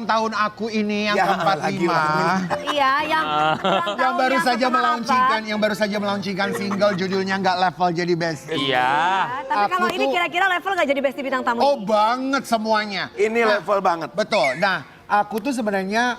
tahun aku ini yang Ya, ke-45. Iya, yang Yang baru saja melaunchingkan single judulnya Nggak Level Jadi Besti. Iya. Tapi kalau Aku ini tuh- kira-kira level gak jadi besti bintang tamu? Oh banget semuanya. Ini level banget. Betul. Nah, aku tuh sebenarnya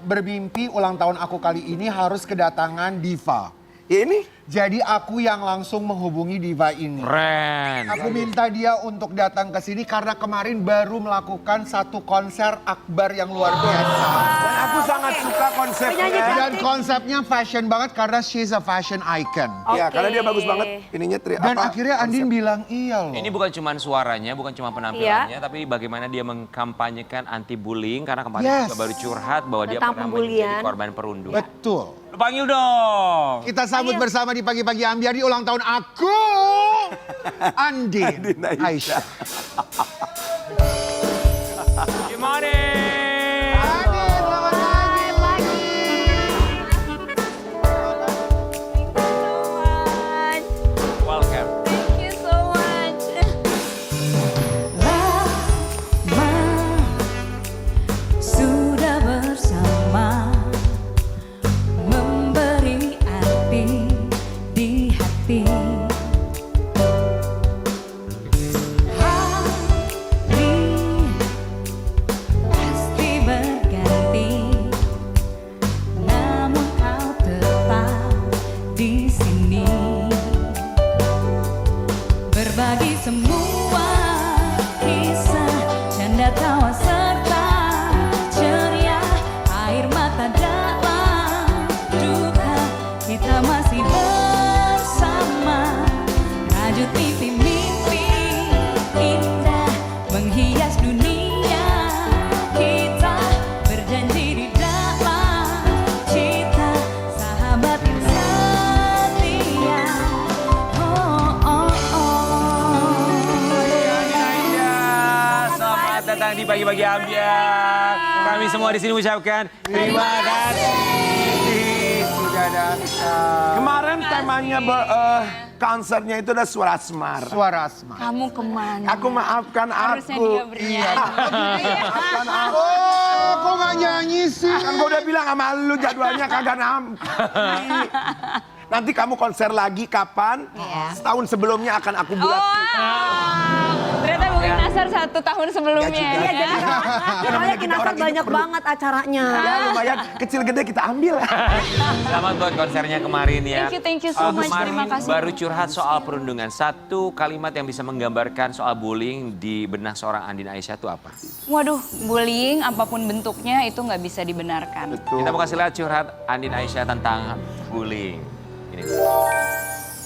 bermimpi ulang tahun aku kali ini harus kedatangan diva. Ya ini Jadi aku yang langsung menghubungi diva ini. Keren. Aku minta dia untuk datang ke sini karena kemarin baru melakukan satu konser akbar yang luar biasa. dan aku sangat suka konsepnya. Penyanyi Dan konsepnya fashion banget karena she's a fashion icon. Ya, Oke. karena dia bagus banget ininya Dan akhirnya Andin bilang iya loh. Ini bukan cuma suaranya, bukan cuma penampilannya, tapi bagaimana dia mengkampanyekan anti bullying karena kemarin Yes. juga baru curhat bahwa dia Tentang pernah pembulian. menjadi korban perundungan. Betul. Lu panggil dong. Kita sambut bersama di pagi-pagi ambiar di ulang tahun aku. Andin Aisyah. Good morning. Andin, selamat pagi. Welcome. Thank you so much. Lama sudah bersama, memberi arti di hati. Hari pasti berganti, namun kau tetap di sini. Berbagi semua kisah, canda tawa serta ceria, air mata dalam duka, kita masih bersama. Rajut mimpi-mimpi indah menghias dunia kita, berjanji di dalam cita, sahabat yang setia. Oh, oh, oh. Selamat datang di pagi-pagi ambiar. Kami semua di sini ucapkan terima kasih sudah datang. Kemarin temanya konsernya itu adalah suara asmara. Suara Asma. Kamu kemana? Aku maafkan Harusnya aku. dia bernyanyi. Maafkan aku. Oh, kok gak nyanyi sih? Kan gue udah bilang sama lu jadwalnya kagak nampi. Nanti kamu konser lagi kapan? Setahun sebelumnya akan aku buat. Ternyata Bukit Nasar 1 tahun sebelumnya. Ya juga. ya. Iya, jadi soalnya Kinasar orang hidup banyak perlu- banget acaranya. Ya lumayan kecil gede kita ambil. Selamat buat konsernya kemarin ya. Thank you so much. Kemarin Terima kasih. baru curhat soal perundungan. Satu kalimat yang bisa menggambarkan soal bullying di benak seorang Andin Aisyah itu apa? Waduh, bullying apapun bentuknya itu nggak bisa dibenarkan. Kita mau kasih lihat curhat Andin Aisyah tentang bullying. Ini.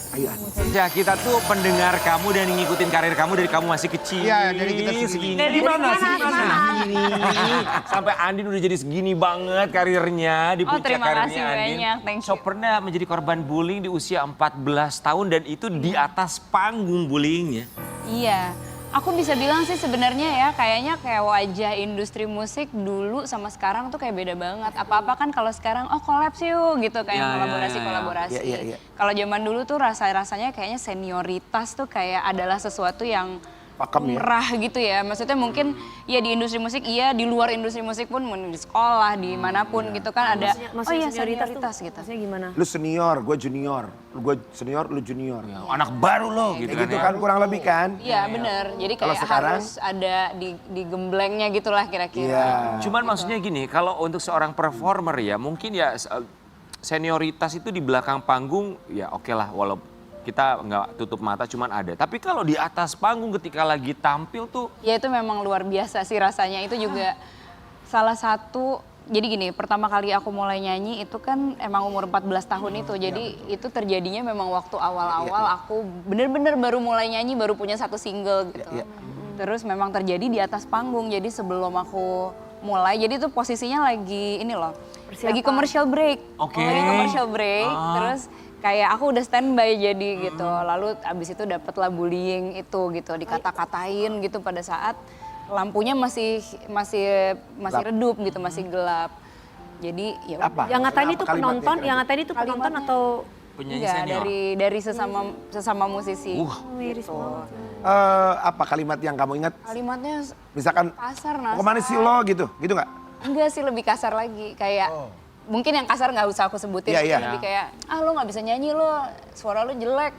Ayo. Ya kita tuh pendengar kamu dan ngikutin karir kamu dari kamu masih kecil. Iya, dari kita segini. Di mana sih? Sampai Andin udah jadi segini banget karirnya di puncak terima karirnya kasih Andin. banyak, thank So you. pernah menjadi korban bullying di usia 14 tahun dan itu di atas panggung bullyingnya. Iya. Aku bisa bilang sih sebenarnya ya kayaknya kayak wajah industri musik dulu sama sekarang tuh kayak beda banget. Apa-apa kan kalau sekarang collab sih yuk gitu kayak Ya, kolaborasi-kolaborasi. Ya. Kalau zaman dulu tuh rasanya kayaknya senioritas tuh kayak adalah sesuatu yang Pakem ya. umrah gitu ya. Maksudnya mungkin ya di industri musik iya, di luar industri musik pun di sekolah, dimanapun gitu kan ada. Maksudnya senioritas tuh gitu. maksudnya gimana? Lu senior, gue junior. Gue senior, lu junior. Anak baru loh gitu Kayak gitu kan. kan kurang lebih kan? Iya bener, jadi Kalau kayak sekarang? harus ada di gemblengnya gitulah kira-kira. Iya. Cuman maksudnya gini, kalau untuk seorang performer ya mungkin ya senioritas itu di belakang panggung ya oke lah walaupun kita nggak tutup mata cuman ada. Tapi kalau di atas panggung ketika lagi tampil tuh Ya itu memang luar biasa sih rasanya. Itu juga salah satu, jadi gini, pertama kali aku mulai nyanyi itu kan emang umur 14 tahun itu. Jadi itu terjadinya memang waktu awal-awal aku bener-bener baru mulai nyanyi, baru punya satu single gitu. Terus memang terjadi di atas panggung. Jadi sebelum aku mulai, jadi itu posisinya lagi ini loh, lagi commercial break. Oke. Lagi commercial break, terus kayak aku udah standby jadi gitu. Lalu abis itu dapetlah bullying itu gitu, dikata-katain gitu pada saat lampunya masih redup gitu, masih gelap. Jadi ya Apa? Yang ngatain itu Apa kalimatnya penonton, kira-kira? yang ngatain itu penonton Kalimatnya. atau penyanyi enggak, senior. dari sesama musisi. miris banget. Apa kalimat yang kamu ingat? Kalimatnya Misalkan, kasar kemana sih lo gitu? Gitu nggak? Enggak sih, lebih kasar lagi. Kayak mungkin yang kasar nggak usah aku sebutin. Iya, iya. Lebih kayak, lo nggak bisa nyanyi lo, suara lo jelek.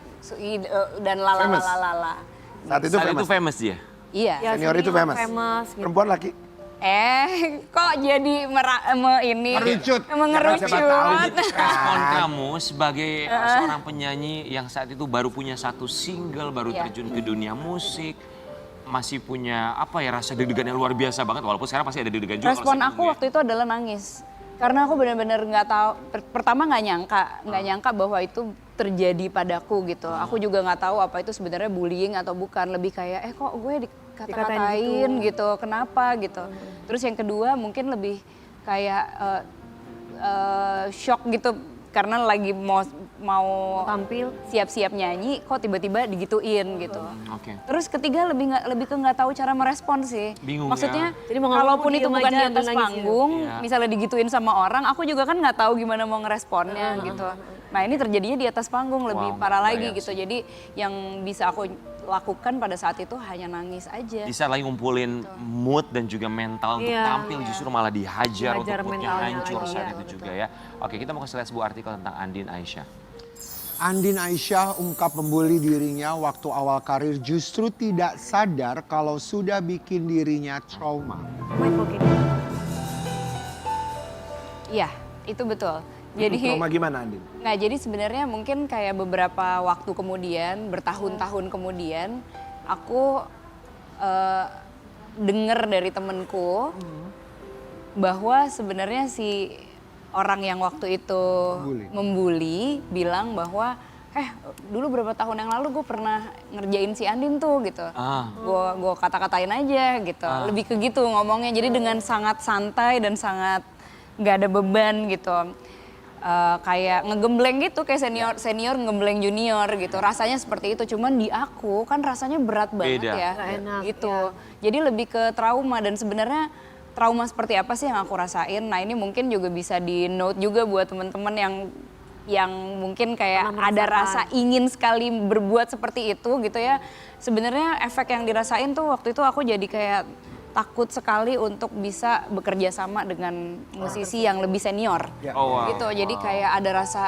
Dan lala. Saat itu Saat itu famous. famous dia. Iya. Ya, Senior itu famous. gitu. Perempuan laki. Kok jadi Mengerucut. mengerucut. Siapa tahu gitu. Respon kamu sebagai seorang penyanyi yang saat itu baru punya satu single, baru Iya. terjun ke dunia musik, masih punya apa ya rasa deg-degan yang luar biasa banget, walaupun sekarang pasti ada deg-degan juga. Respon kalau aku saya waktu itu adalah nangis. Karena aku benar-benar nggak tahu, pertama nggak nyangka bahwa itu terjadi padaku gitu. Aku juga nggak tahu apa itu sebenarnya bullying atau bukan. Lebih kayak, kok gue dikata-katain gitu, kenapa gitu. Terus yang kedua mungkin lebih kayak shock gitu. Karena lagi mau Tampil. siap-siap nyanyi, kok tiba-tiba digituin gitu. Oke. Terus ketiga lebih ke nggak tahu cara merespon sih. Bingung Maksudnya ya. Jadi mau nggak mau kalaupun itu diem bukan aja di ambil atas nangis panggung, gitu. Iya. misalnya digituin sama orang, aku juga kan nggak tahu gimana mau ngeresponnya gitu. Nah ini terjadinya di atas panggung lebih Wow, parah lagi bayang gitu. Jadi yang bisa aku lakukan pada saat itu hanya nangis aja. Di saat lagi ngumpulin mood dan juga mental untuk Iya. tampil justru malah dihajar untuk Dihajar moodnya mentalnya hancur lagi, saat iya, itu betul. juga ya. Oke, kita mau kasih lihat sebuah artikel tentang Andin Aisyah. Andin Aisyah ungkap membuli dirinya waktu awal karir justru tidak sadar kalau sudah bikin dirinya trauma. Iya, itu betul. Jadi Trauma gimana Andin? Nah, jadi sebenarnya mungkin kayak beberapa waktu kemudian, bertahun-tahun kemudian, aku dengar dari temenku bahwa sebenarnya si orang yang waktu itu membuli bilang bahwa, dulu berapa tahun yang lalu gue pernah ngerjain si Andin tuh gitu. Gue kata-katain aja gitu. Lebih ke gitu ngomongnya. Jadi dengan sangat santai dan sangat nggak ada beban gitu. Kayak ngegembleng gitu, kayak senior ngegembleng junior gitu. Rasanya seperti itu, cuman di aku kan rasanya berat banget Beda. ya. Nggak enak, gitu. Jadi lebih ke trauma, dan sebenarnya trauma seperti apa sih yang aku rasain. Nah ini mungkin juga bisa di note juga buat teman-teman yang mungkin kayak Pernah ada merasakan. rasa ingin sekali berbuat seperti itu gitu ya. Sebenarnya efek yang dirasain tuh waktu itu aku jadi kayak takut sekali untuk bisa bekerja sama dengan musisi yang lebih senior. Oh, wow. Gitu. Jadi kayak ada rasa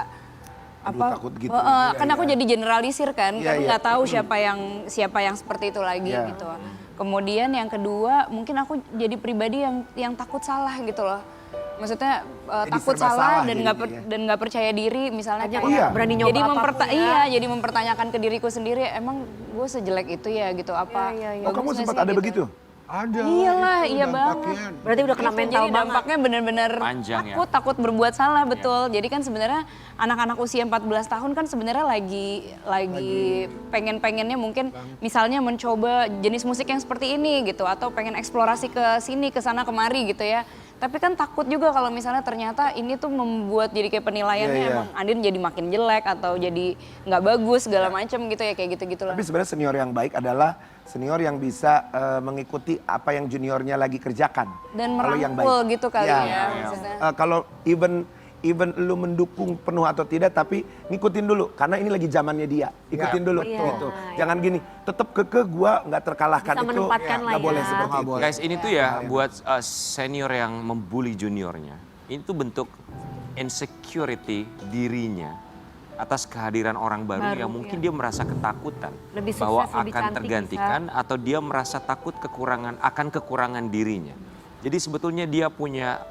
takut gitu. kan aku jadi generalisir kan, Iya, kan iya. nggak tahu siapa yang seperti itu lagi Iya. gitu. Kemudian yang kedua mungkin aku jadi pribadi yang takut salah gitu loh. Maksudnya takut serba salah salah dan jadinya. nggak percaya diri misalnya Hanya kayak berani nyoba jadi apapun ya. jadi mempertanyakan ke diriku sendiri, emang gue sejelek itu ya gitu apa. Iya, iya. Oh kamu bagus nggak sempat sih ada gitu. begitu? Ada. Iyalah, itu iya dampaknya. banget. Berarti udah kena Gitu, mental jadi banget. dampaknya benar-benar Panjang ya. takut berbuat salah, betul. Jadi kan sebenarnya anak-anak usia 14 tahun kan sebenarnya lagi pengen-pengennya mungkin misalnya mencoba jenis musik yang seperti ini gitu, atau pengen eksplorasi ke sini ke sana kemari gitu ya. Tapi kan takut juga kalau misalnya ternyata ini tuh membuat jadi kayak penilaiannya Iya, iya. emang Andin jadi makin jelek atau jadi nggak bagus segala macam gitu ya, kayak gitu-gitu lah. Tapi sebenarnya senior yang baik adalah senior yang bisa mengikuti apa yang juniornya lagi kerjakan. Dan Kalau yang merangkul baik. gitu kali Iya. ya, maksudnya. Kalau even lu mendukung penuh atau tidak, tapi ngikutin dulu karena ini lagi zamannya dia. Ikutin dulu Iya. gitu. Jangan gini, tetap keke gua nggak terkalahkan Bisa itu. menempatkan lah Nggak ya. boleh seperti itu. Guys, ini tuh ya buat senior yang membuli juniornya. Ini tuh bentuk insecurity dirinya atas kehadiran orang baru yang mungkin dia merasa ketakutan Lebih bahwa sukses, lebih akan cantik tergantikan atau dia merasa takut kekurangan dirinya. Jadi sebetulnya dia punya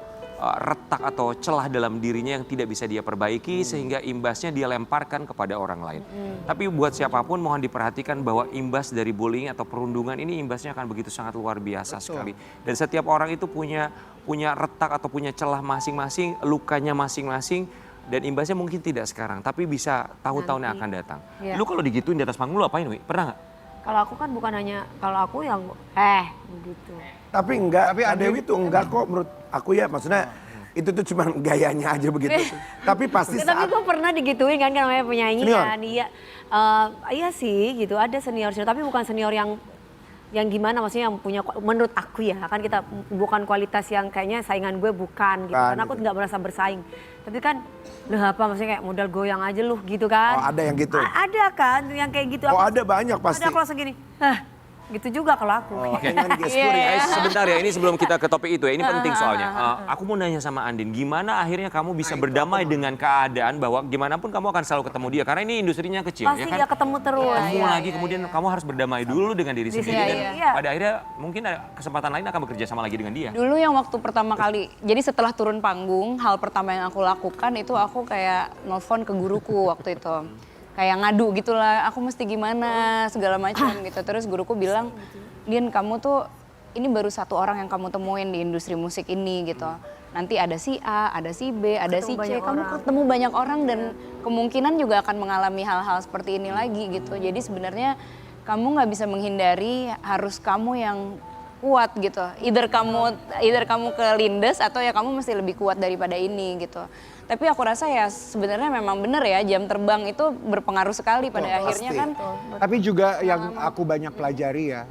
retak atau celah dalam dirinya yang tidak bisa dia perbaiki sehingga imbasnya dia lemparkan kepada orang lain. Tapi buat siapapun mohon diperhatikan bahwa imbas dari bullying atau perundungan ini imbasnya akan begitu sangat luar biasa sekali. Dan setiap orang itu punya retak atau punya celah masing-masing, lukanya masing-masing, dan imbasnya mungkin tidak sekarang, tapi bisa tahun-tahun yang akan datang. Iya. Lu kalau digituin di atas panggung lu apain, Wi? Pernah nggak? Kalau aku kan bukan hanya, kalau aku yang gitu. Tapi enggak, Tapi Kak Andin- Dewi tuh enggak kok menurut aku ya, maksudnya itu tuh cuma gayanya aja begitu. Tapi pasti Ya, tapi saat gue pernah digituin kan namanya penyanyi Senior? kan. Iya. Iya sih gitu, ada senior, tapi bukan senior yang gimana, maksudnya yang punya, menurut aku ya kan, kita bukan kualitas yang kayaknya saingan gue bukan gitu. Bukan, Karena aku gitu. nggak merasa bersaing. Tapi kan lah apa, maksudnya kayak modal goyang aja lu gitu kan. Oh, ada yang gitu? Ada kan yang kayak gitu. Oh Aku- ada banyak pasti. Ada aku langsung gini, Gitu juga kalau aku. Oke. Dengan gestur ya. Sebentar ya, ini sebelum kita ke topik itu ya, ini penting soalnya. Aku mau nanya sama Andin, gimana akhirnya kamu bisa berdamai dengan keadaan bahwa gimana pun kamu akan selalu ketemu dia, karena ini industrinya kecil, Pasti ya kan? dia ketemu terus. Ketemu lagi, kemudian kamu harus berdamai dulu dengan diri sendiri. Dan Iya. pada akhirnya mungkin ada kesempatan lain akan bekerja sama lagi dengan dia. Dulu yang waktu pertama kali, jadi setelah turun panggung, hal pertama yang aku lakukan itu aku kayak nelfon ke guruku waktu itu. Kayak ngadu gitulah, aku mesti gimana, segala macam gitu. Terus guruku bilang, Dian kamu tuh, ini baru satu orang yang kamu temuin di industri musik ini gitu. Nanti ada si A, ada si B, ada si C, kamu ketemu banyak orang dan kemungkinan juga akan mengalami hal-hal seperti ini lagi gitu. Jadi sebenarnya kamu nggak bisa menghindari, harus kamu yang kuat gitu. Either kamu kelindes atau ya kamu mesti lebih kuat daripada ini gitu. Tapi aku rasa ya sebenarnya memang benar ya, jam terbang itu berpengaruh sekali pada akhirnya kan. Tapi juga yang aku banyak pelajari ya,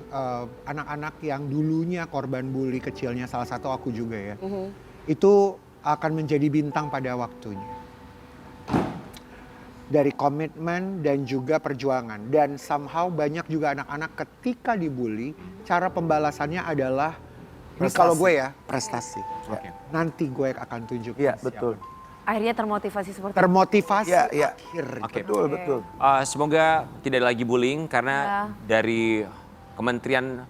anak-anak yang dulunya korban bully kecilnya, salah satu aku juga ya, itu akan menjadi bintang pada waktunya. Dari komitmen dan juga perjuangan. Dan somehow banyak juga anak-anak ketika dibully, cara pembalasannya adalah, ini kalau gue ya, prestasi. Ya. Nanti gue akan tunjukin. Iya, siapa. betul. Akhirnya termotivasi seperti itu. Termotivasi Iya. akhirnya. Oke. Betul. Semoga tidak lagi bullying karena dari Kementerian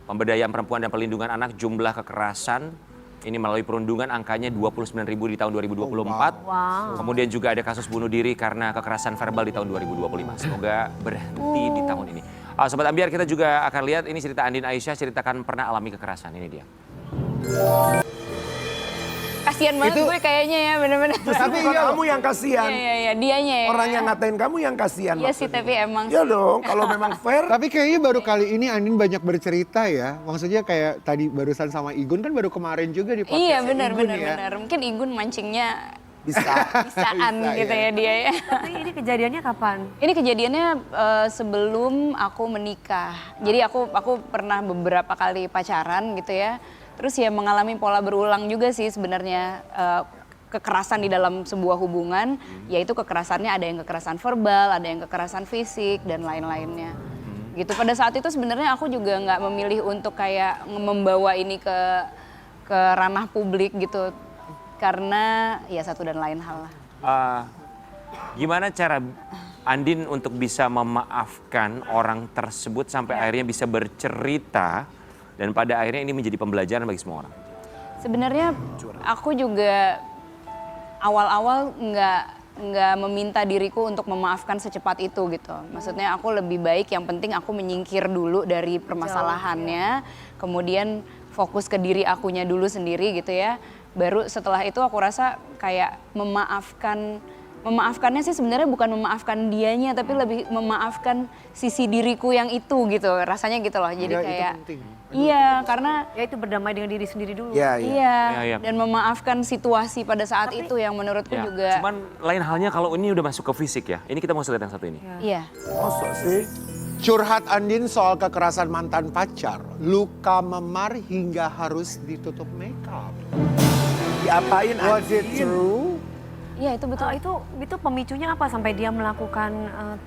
Pemberdayaan Perempuan dan Perlindungan Anak jumlah kekerasan ini melalui perundungan angkanya 29.000 di tahun 2024. Kemudian juga ada kasus bunuh diri karena kekerasan verbal di tahun 2025. Semoga berhenti di tahun ini. Sobat Ambiar, kita juga akan lihat ini cerita Andin Aisyah, ceritakan pernah alami kekerasan. Ini dia. Kasian banget gue kayaknya ya, bener-bener. Tapi kamu yang kasihan. Iya, dianya ya. Orang yang ngatain kamu yang kasihan. Iya sih, tapi emang Ya dong, kalau memang fair. Tapi kayaknya baru kali ini Andin banyak bercerita ya. Maksudnya kayak tadi barusan sama Igun kan baru kemarin juga di podcast. iya benar. ya. Mungkin Igun mancingnya Bisa. bisaan Bisa, gitu ya. ya dia ya. Tapi ini kejadiannya kapan? Ini kejadiannya sebelum aku menikah. Jadi aku pernah beberapa kali pacaran gitu ya. Terus ya mengalami pola berulang juga sih sebenarnya kekerasan di dalam sebuah hubungan, yaitu kekerasannya ada yang kekerasan verbal, ada yang kekerasan fisik dan lain-lainnya. Gitu pada saat itu sebenarnya aku juga nggak memilih untuk kayak membawa ini ke ranah publik gitu, karena ya satu dan lain hal lah. Gimana cara Andin untuk bisa memaafkan orang tersebut sampai akhirnya bisa bercerita dan pada akhirnya ini menjadi pembelajaran bagi semua orang? Sebenarnya aku juga awal-awal nggak meminta diriku untuk memaafkan secepat itu gitu. Maksudnya aku lebih baik yang penting aku menyingkir dulu dari permasalahannya, kemudian fokus ke diri akunya dulu sendiri gitu ya. Baru setelah itu aku rasa kayak memaafkannya sih sebenarnya bukan memaafkan dianya, tapi lebih memaafkan sisi diriku yang itu gitu. Rasanya gitu loh. Jadi Ya, itu kayak penting. iya, karena Ya itu berdamai dengan diri sendiri dulu. Iya. Iya. dan memaafkan situasi pada saat itu yang menurutku Ya, juga cuman lain halnya kalau ini udah masuk ke fisik ya. Ini kita mau lihat yang satu ini. iya. Masa sih? Curhat Andin soal kekerasan mantan pacar, luka memar hingga harus ditutup makeup. Diapain Was it Andin? true? Iya, itu betul. Itu pemicunya apa sampai dia melakukan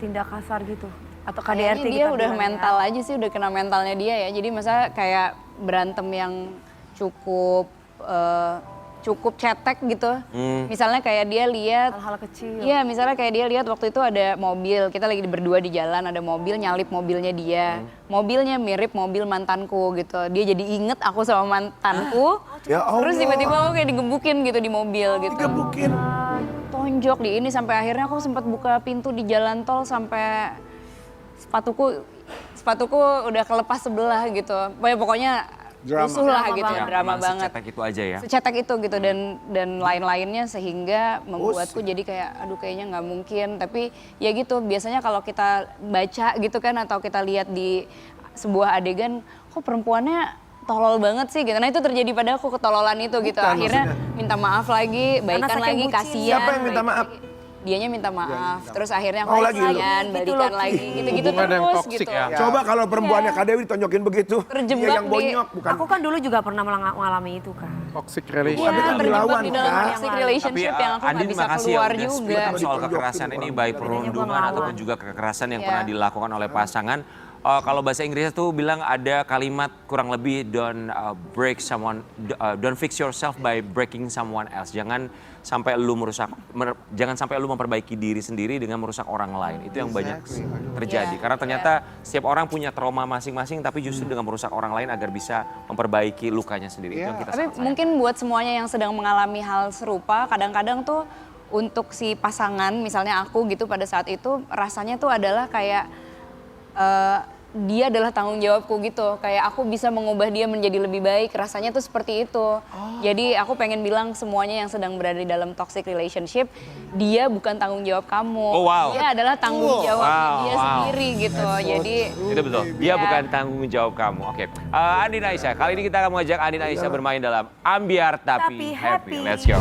tindak kasar gitu? Atau KDRT Kayaknya dia kita udah bilang ya? mental aja sih, udah kena mentalnya dia ya. Jadi masa kayak berantem yang cukup cetek gitu. Misalnya kayak dia lihat Hal-hal kecil. Iya, misalnya kayak dia lihat waktu itu ada mobil, kita lagi berdua di jalan, ada mobil nyalip mobilnya dia. Mobilnya mirip mobil mantanku gitu. Dia jadi inget aku sama mantanku. Ya Allah. Terus tiba-tiba aku kayak digebukin gitu di mobil gitu. Digebukin. Tonjok di ini sampai akhirnya aku sempat buka pintu di jalan tol sampai sepatuku udah kelepas sebelah gitu. Pokoknya Drama. rusuh lah Drama gitu, banget. drama Emang banget. secetek itu aja ya. Secetek itu gitu dan lain-lainnya sehingga membuatku jadi kayak aduh kayaknya nggak mungkin. Tapi ya gitu biasanya kalau kita baca gitu kan atau kita lihat di sebuah adegan kok perempuannya tolol banget sih gitu. Nah itu terjadi pada aku ketololan itu gitu. Bukan, Akhirnya minta maaf lagi, baikan saking lagi, bucin. kasihan. Siapa yang minta baikan maaf? lagi. Dianya minta maaf, terus akhirnya Oh, aku lagi lu. kasihan, balikan lagi, gitu-gitu Hubungan yang terus toksik gitu. ya. Coba kalau perempuannya Kak Dewi ditonjokin begitu. Terjebak Dia yang di- bonyok bukan. Aku kan dulu juga pernah mengalami itu kan. Toxic Iya, relation. Tapi kan terjebak dilawan, di dalam kan? toxic relationship yang aku nggak Andin bisa makasih keluar ya udah juga. speak soal Ditonjokin kekerasan orang ini lain. baik perundungan ngelawan. ataupun juga kekerasan yang Iya. pernah dilakukan oleh pasangan. kalau bahasa Inggrisnya tuh bilang ada kalimat kurang lebih don't fix yourself by breaking someone else. Jangan sampai lu memperbaiki diri sendiri dengan merusak orang lain. Itu yang banyak terjadi. Karena ternyata setiap orang punya trauma masing-masing, tapi justru dengan merusak orang lain agar bisa memperbaiki lukanya sendiri. Itu yang kita Tapi mungkin buat semuanya yang sedang mengalami hal serupa, kadang-kadang tuh untuk si pasangan, misalnya aku gitu pada saat itu rasanya tuh adalah kayak dia adalah tanggung jawabku gitu. Kayak aku bisa mengubah dia menjadi lebih baik, rasanya tuh seperti itu. Jadi aku pengen bilang semuanya yang sedang berada di dalam toxic relationship, dia bukan tanggung jawab kamu. Oh, wow. Dia adalah tanggung jawab dia Wow. sendiri gitu. Jadi Itu betul. Dia bukan tanggung jawab kamu. Oke. Andin Aisyah, kali ini kita akan mengajak Andin Aisyah bermain dalam Ambiar Tapi Happy. Let's go.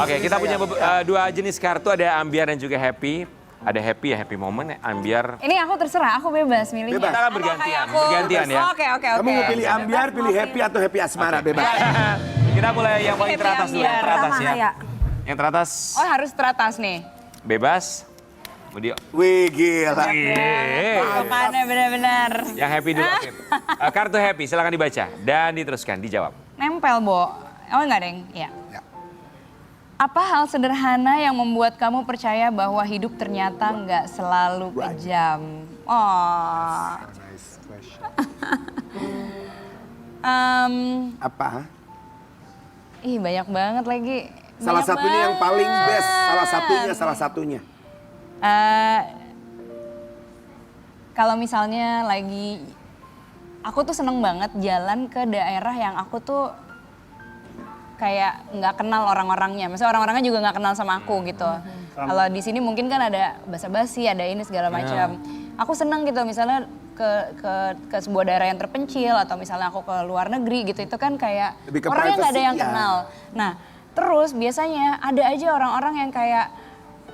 Oke, kita punya dua jenis kartu, ada ambiar dan juga happy. Ada happy ya, happy moment, ambiar. ini aku terserah, aku bebas milihnya. Bebas. Kita akan Atau bergantian, kayak aku- bergantian ya. Oke. Kamu mau pilih ambiar, pilih happy atau happy asmara, bebas. Kita mulai yang paling Happy teratas dulu, yang ambiar. teratas Pertama, ya. Haya. Yang teratas Oh harus teratas nih. bebas. Kemudian Wih gila. Bukannya benar-benar. yang happy dulu. Oke. Kartu happy, silakan dibaca dan diteruskan, dijawab. Nempel, Bo. Oh enggak, Deng? Iya. Ya. Apa hal sederhana yang membuat kamu percaya bahwa hidup ternyata nggak selalu kejam? Oh. Nice question. Apa? Banyak banget lagi. Salah Banyak satunya yang paling best, banget. salah satunya. Kalau misalnya lagi, aku tuh seneng banget jalan ke daerah yang aku tuh kayak nggak kenal orang-orangnya. Maksudnya orang-orangnya juga nggak kenal sama aku gitu. Kalau di sini mungkin kan ada basa-basi, ada ini segala macam. Aku seneng gitu misalnya ke sebuah daerah yang terpencil atau misalnya aku ke luar negeri gitu. Itu kan kayak Lebih ke orangnya nggak ada yang privacy, ya. kenal. Nah terus biasanya ada aja orang-orang yang kayak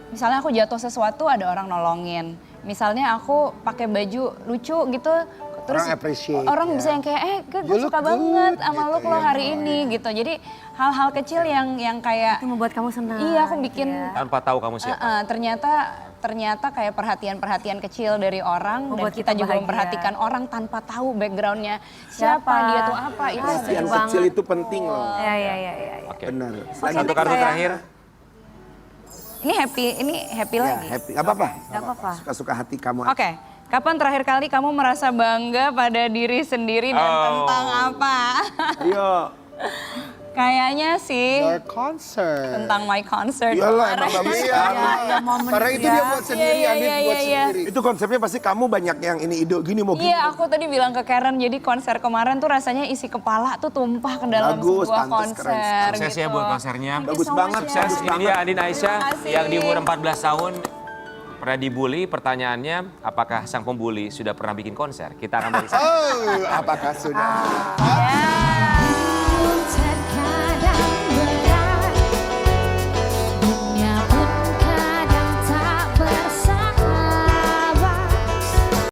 misalnya aku jatuh sesuatu ada orang nolongin. Misalnya aku pakai baju lucu gitu, terus Orang appreciate, orang ya. bisa yang kayak gue You look suka banget good, sama gitu look lo ya. hari ini gitu. Jadi hal-hal kecil yang kayak Itu membuat kamu senang. iya aku bikin Tanpa tahu kamu siapa. ternyata kayak perhatian-perhatian kecil dari orang Membuat dan kita kita juga bahagia. memperhatikan orang tanpa tahu backgroundnya siapa dia tuh apa itu Perhatian seru kecil banget. itu penting loh. Ya. Oke. Benar. Satu kartu saya- terakhir. Ini happy Ya, lagi. happy. Gak apa-apa. Gak apa-apa. Suka-suka hati kamu. Oke, kapan terakhir kali kamu merasa bangga pada diri sendiri dan tentang apa? Ayo. Kayaknya sih Your concert. tentang my concert. Iyalah kemarin. emang bagus Iya, sekali. ya, momen karena itu dia buat sendiri, Iya, Andin iya, buat iya. sendiri. Itu konsepnya pasti kamu banyak yang ini ide gini mau gini. Iya, aku tadi bilang ke Karen, jadi konser kemarin tuh rasanya isi kepala tuh tumpah ke dalam Bagus, sebuah pantes, konser keren. Sukses ya gitu. buat konsernya. Thank you Bagus so much banget, ya. Sukses. Ini dia Andin Aisyah Terima kasih. yang di umur 14 tahun pernah dibully. Pertanyaannya, apakah sang pembuli sudah pernah bikin konser? Kita akan balik. Oh, apakah sudah? Ya.